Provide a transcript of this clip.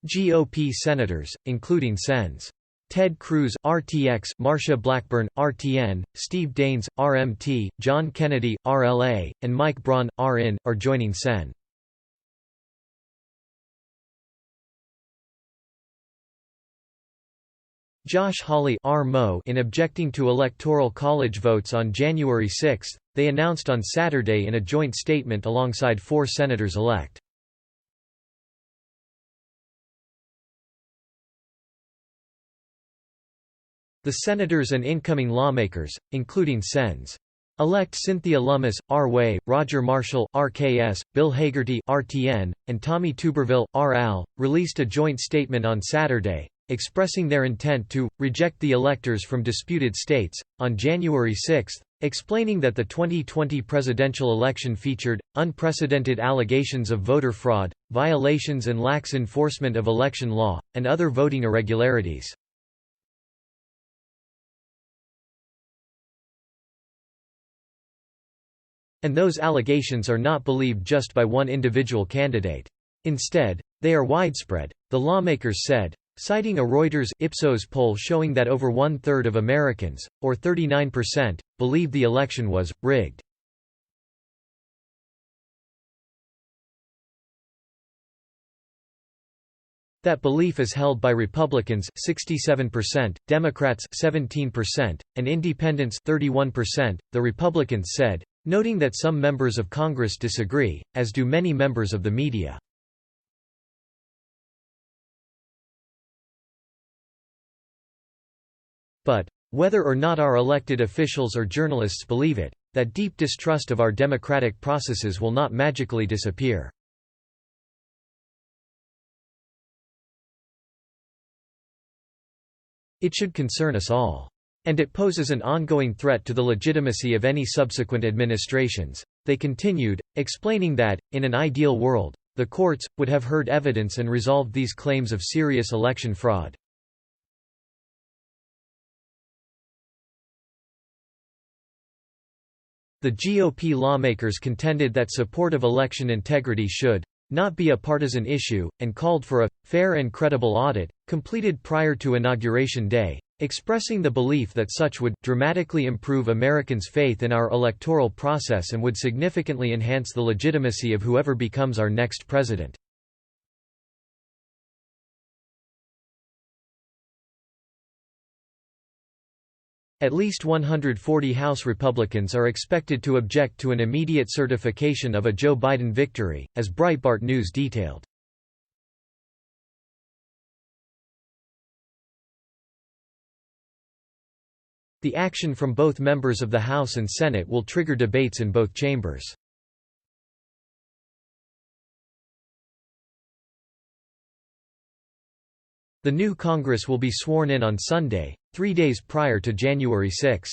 GOP senators, including Sens. Ted Cruz (RTX), Marsha Blackburn (RTN), Steve Daines (RMT), John Kennedy (RLA), and Mike Braun (RIN), are joining Sen. Josh Hawley (RMO) in objecting to Electoral College votes on January 6, they announced on Saturday in a joint statement alongside 4 senators-elect. The senators and incoming lawmakers, including Sens. Elect Cynthia Lummis, R-Way, Roger Marshall, RKS, Bill Hagerty, RTN, and Tommy Tuberville, RAL, released a joint statement on Saturday, expressing their intent to reject the electors from disputed states. On January 6, explaining that the 2020 presidential election featured unprecedented allegations of voter fraud, violations and lax enforcement of election law, and other voting irregularities. And those allegations are not believed just by one individual candidate. Instead, they are widespread, the lawmakers said, citing a Reuters Ipsos poll showing that over 1/3 of Americans, or 39%, believe the election was rigged. That belief is held by Republicans 67%, Democrats 17%, and Independents 31%, the Republicans said, noting that some members of Congress disagree, as do many members of the media. But, whether or not our elected officials or journalists believe it, that deep distrust of our democratic processes will not magically disappear. It should concern us all. And it poses an ongoing threat to the legitimacy of any subsequent administrations, they continued, explaining that, in an ideal world, the courts would have heard evidence and resolved these claims of serious election fraud. The GOP lawmakers contended that support of election integrity should not be a partisan issue, and called for a fair and credible audit, completed prior to Inauguration Day, expressing the belief that such would dramatically improve Americans' faith in our electoral process and would significantly enhance the legitimacy of whoever becomes our next president. At least 140 House Republicans are expected to object to an immediate certification of a Joe Biden victory, as Breitbart News detailed. The action from both members of the House and Senate will trigger debates in both chambers. The new Congress will be sworn in on Sunday, 3 days prior to January 6.